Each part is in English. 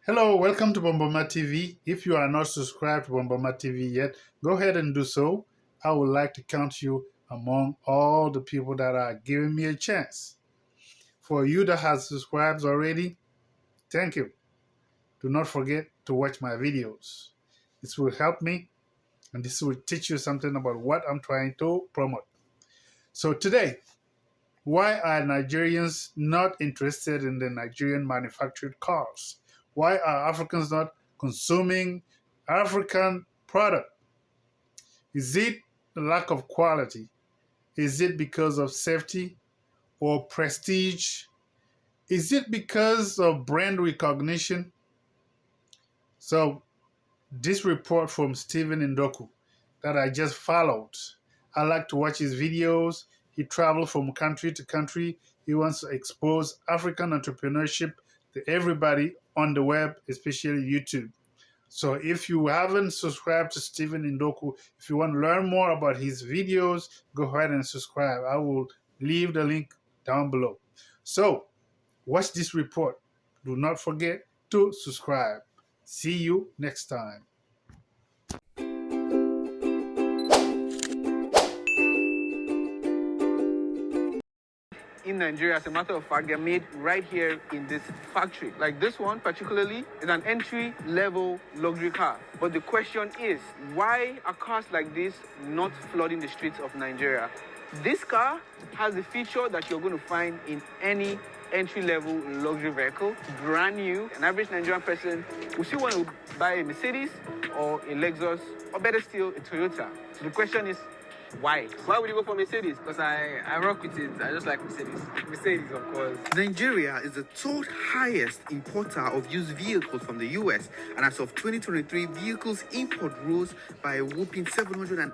Hello, welcome to Bomboma TV. If you are not subscribed to Bomboma TV yet, go ahead and do so. I would like to count you among all the people that are giving me a chance. For you that has subscribed already, thank you. Do not forget to watch my videos. This will help me and this will teach you something about what I'm trying to promote. So today, why are Nigerians not interested in the Nigerian manufactured cars? Why are Africans not consuming African product? Is it the lack of quality? Is it because of safety or prestige? Is it because of brand recognition? So this report from Stephen Ndwuku that I just followed, I like to watch his videos. He travels from country to country. He wants to expose African entrepreneurship to everybody on the web, especially YouTube. So if you haven't subscribed to Stephen Ndwuku, if you want to learn more about his videos, go ahead and subscribe. I will leave the link down below. So watch this report. Do not forget to subscribe. See you next time. In Nigeria, as a matter of fact, they're made right here in this factory. Like this one particularly is an entry-level luxury car. But the question is, why are cars like this not flooding the streets of Nigeria? This car has the feature that you're going to find in any entry-level luxury vehicle, brand new. An average Nigerian person will still want to buy a Mercedes or a Lexus, or better still, a Toyota. So the question is, why? Why would you go for Mercedes? Because I rock with it. I just like Mercedes. Mercedes, of course. Nigeria is the third highest importer of used vehicles from the US, and as of 2023, vehicles import rose by a whopping 708%.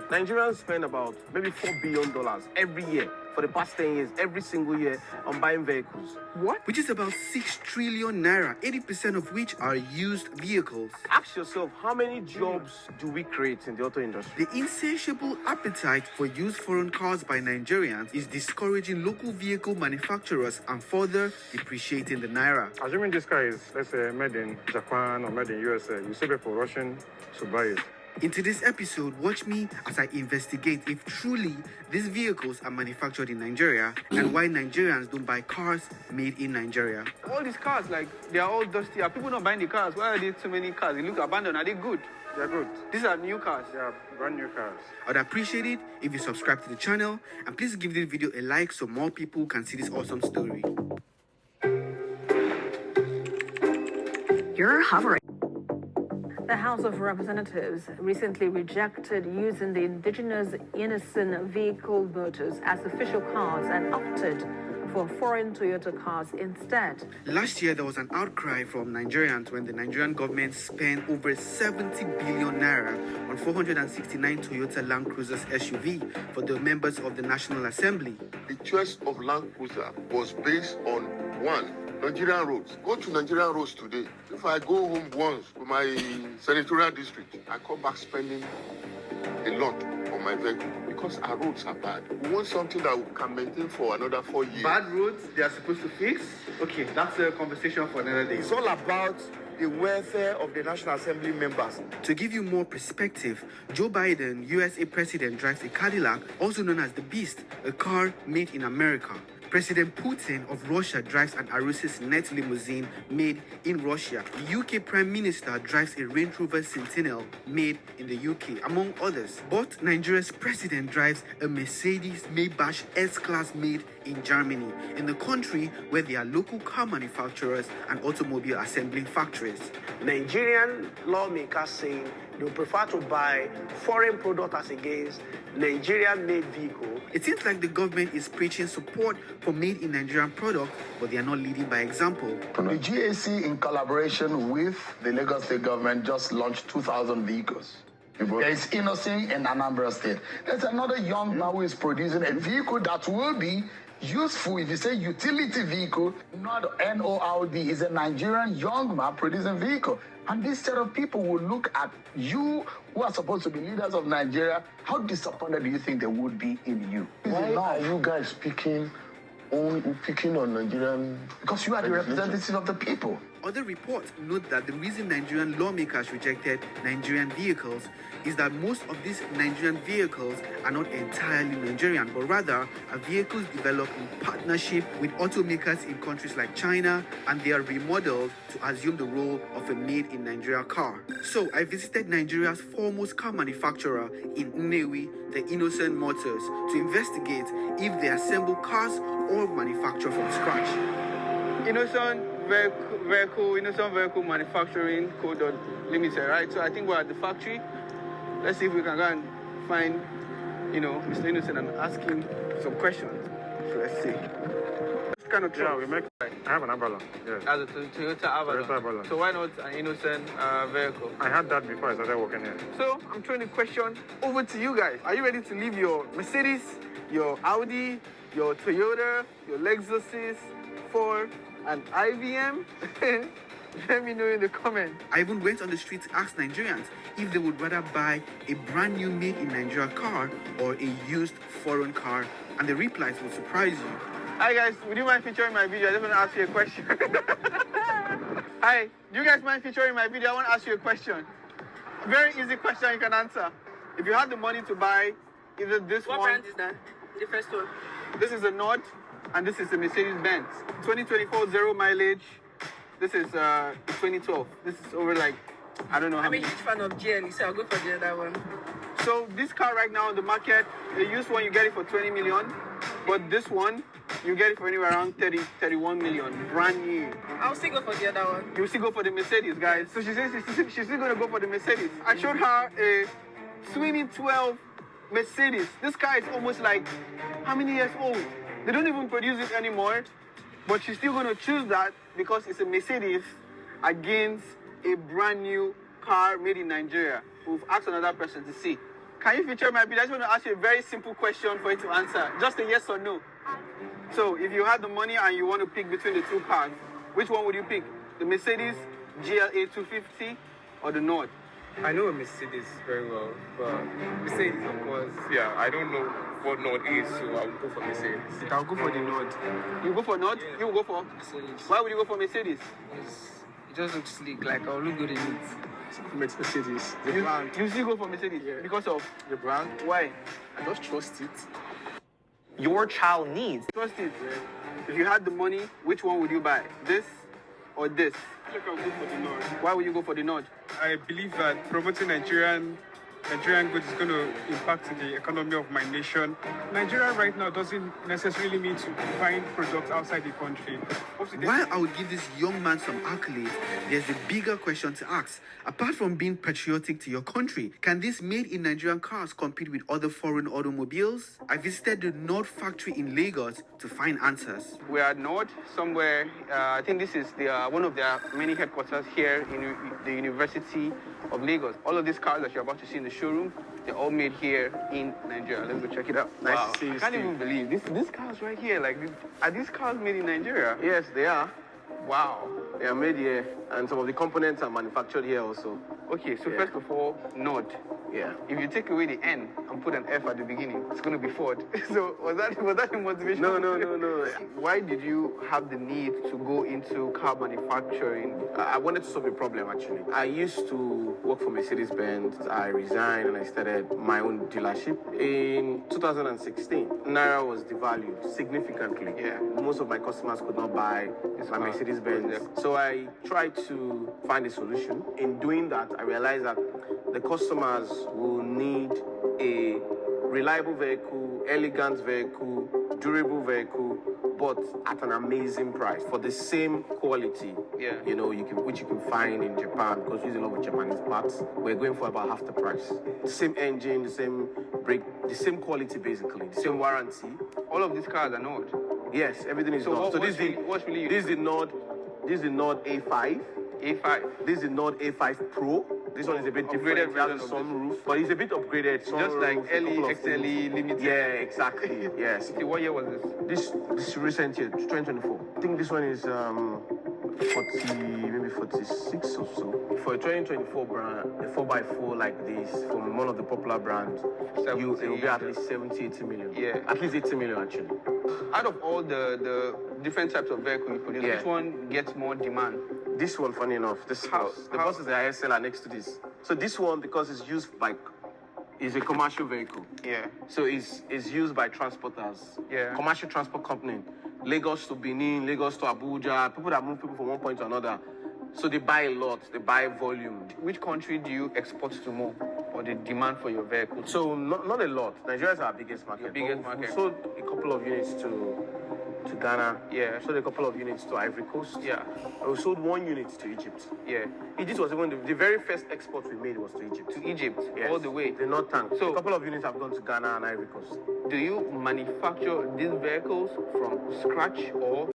Nigerians spend about maybe $4 billion every year for the past 10 years, every single year, on buying vehicles. What? Which is about 6 trillion naira, 80% of which are used vehicles. Ask yourself, how many jobs do we create in the auto industry? The insatiable appetite for used foreign cars by Nigerians is discouraging local vehicle manufacturers and further depreciating the naira. Assuming this car is, let's say, made in Japan or made in USA, you see people rushing to buy it. In today's episode, watch me as I investigate if truly these vehicles are manufactured in Nigeria and why Nigerians don't buy cars made in Nigeria. All these cars, like, they are all dusty. Are people not buying the cars? Why are there too many cars? They look abandoned. Are they good? They're good. These are new cars. They are brand new cars. I'd appreciate it if you subscribe to the channel and please give this video a like so more people can see this awesome story. You're hovering. The House of Representatives recently rejected using the indigenous Innocent vehicle motors as official cars and opted for foreign Toyota cars instead. Last year, there was an outcry from Nigerians when the Nigerian government spent over 70 billion naira on 469 Toyota Land Cruisers SUV for the members of the National Assembly. The choice of Land Cruiser was based on one, Nigerian roads. Go to Nigerian roads today. If I go home once to my senatorial district, I come back spending a lot on my vehicle because our roads are bad. We want something that we can maintain for another 4 years. Bad roads they are supposed to fix? Okay, that's a conversation for another day. It's all about the welfare of the National Assembly members. To give you more perspective, Joe Biden, USA president, drives a Cadillac, also known as the Beast, a car made in America. President Putin of Russia drives an Arusis Net limousine made in Russia. The UK Prime Minister drives a Range Rover Sentinel made in the UK, among others. But Nigeria's president drives a Mercedes Maybach S-Class made in Germany, in the country where there are local car manufacturers and automobile assembling factories. Nigerian lawmakers saying they would prefer to buy foreign product as against Nigerian-made vehicle. It seems like the government is preaching support for made in Nigerian products, but they are not leading by example. The GAC, in collaboration with the Lagos State government, just launched 2,000 vehicles. There is Innocent in Anambra State. There's another young man who is producing a vehicle that will be useful. If you say utility vehicle, not NORD, is a Nigerian young man producing vehicle. And this set of people will look at you, who are supposed to be leaders of Nigeria. How disappointed do you think they would be in you? Why are you guys speaking own picking on Nigerian. Because you are the representative of the people. Other reports note that the reason Nigerian lawmakers rejected Nigerian vehicles is that most of these Nigerian vehicles are not entirely Nigerian, but rather are vehicles developed in partnership with automakers in countries like China, and they are remodeled to assume the role of a made-in-Nigeria car. So I visited Nigeria's foremost car manufacturer in Ndwuku, the Innocent Motors, to investigate if they assemble cars or manufacture from scratch. Innocent Vehicle Manufacturing Co. Limited, right? So I think we're at the factory. Let's see if we can go and find, Mr. Innocent and ask him some questions. So let's see. What kind of truck? Yeah, we make. I have an umbrella. Yes. As a Toyota Avalon. Toyota Avalon. So why not an Innocent vehicle? I had that before I started working here. So I'm throwing the question over to you guys. Are you ready to leave your Mercedes, your Audi, your Toyota, your Lexuses for an IBM? Let me know in the comments. I even went on the street to ask Nigerians if they would rather buy a brand new made in Nigeria car or a used foreign car, and the replies will surprise you. Hi guys, would you mind featuring my video? I just want to ask you a question. Hi, do you guys mind featuring my video? I want to ask you a question. Very easy question you can answer. If you had the money to buy either this What one... brand is that? The first one. This is a Nord, and this is a Mercedes-Benz. 2024 zero mileage. This is 2012. This is over like, I don't know how I'm a many. huge fan of GL, so I'll go for the other one. So this car right now on the market, the used one, you get it for 20 million. But this one, you get it for anywhere around 30, 31 million. Brand new. I'll still go for the other one. You still go for the Mercedes, guys. So she says she's still going to go for the Mercedes. I showed her a 2012 Mercedes. This car is almost like, how many years old? They don't even produce it anymore. But she's still going to choose that because it's a Mercedes against a brand new car made in Nigeria. We've asked another person to see. Can you feature my video? I just want to ask you a very simple question for you to answer. Just a yes or no. So if you had the money and you want to pick between the two cars, which one would you pick? The Mercedes GLA 250 or the Nord? I know a Mercedes very well, but Mercedes, of course, yeah, I don't know what Nord is, so I will go for Mercedes. I'll go for the Nord. You go for Nord? You will go for? Mercedes. Why would you go for Mercedes? It just looks sleek, like I'll look good in it. Mercedes, the You brand, still go for Mercedes? Yeah. Because of? the brand, Why? I just trust it. Your child needs. Trust it. If you had the money, which one would you buy? This or this? I think I'll go for the Nord. Why would you go for the Nord? I believe that promoting Nigerian goods is going to impact the economy of my nation. Nigeria right now doesn't necessarily mean to find products outside the country. While I would give this young man some accolades, there's a bigger question to ask. Apart from being patriotic to your country, can these made-in-Nigerian cars compete with other foreign automobiles? I visited the Nord factory in Lagos to find answers. We are at Nord, somewhere. I think this is one of their many headquarters here in the University of Lagos. All of these cars that you're about to see in the showroom, they're all made here in Nigeria. Let's go check it out. Nice to see you. I can't even believe these cars right here. Like, are these cars made in Nigeria? Yes, they are. Wow. They are made here, and some of the components are manufactured here also. Okay, so first of all, Nord. Yeah. If you take away the N and put an F at the beginning, it's going to be Ford. So was that the motivation? No. Why did you have the need to go into car manufacturing? I wanted to solve a problem, actually. I used to work for Mercedes-Benz. I resigned and I started my own dealership. In 2016, Naira was devalued significantly. Yeah. Most of my customers could not buy my Mercedes-Benz. So I tried to find a solution. In doing that, I realized that the customers will need a reliable vehicle, elegant vehicle, durable vehicle, but at an amazing price for the same quality. Yeah. Which you can find in Japan, because we use a lot of Japanese parts. We're going for about half the price. The same engine, the same brake, the same quality basically, the same warranty. All of these cars are Nord. Yes, everything is Nord. This is the Nord A5. A5. This is the Nord A5 Pro. This one is a bit different. It has a sunroof, but it's a bit upgraded. Just like LE, XLE, Limited. Yeah, exactly. Yes. Okay, what year was this? This recent year, 2024. I think this one is maybe 46 or so. For a 2024 brand, a 4x4 like this from one of the popular brands, it will be at least 70, 80 million. Yeah. At least 80 million actually. Out of all the different types of vehicles you produce, which one gets more demand? This one, funny enough, the bus is the highest seller next to this. So this one, because it's used by, is a commercial vehicle. Yeah. So it's used by transporters. Yeah. Commercial transport company. Lagos to Benin, Lagos to Abuja, people that move people from one point to another. So they buy a lot, they buy volume. Which country do you export to more, or the demand for your vehicles? So not a lot. Nigeria is our biggest market. Your biggest market. We sold a couple of units to Ghana. Yeah. Sold a couple of units to Ivory Coast. Yeah. And we sold 1 unit to Egypt. Yeah. Egypt was even the very first export we made was to Egypt. To Egypt, yes. all the way. The North Tank. So a couple of units have gone to Ghana and Ivory Coast. Do you manufacture these vehicles from scratch, or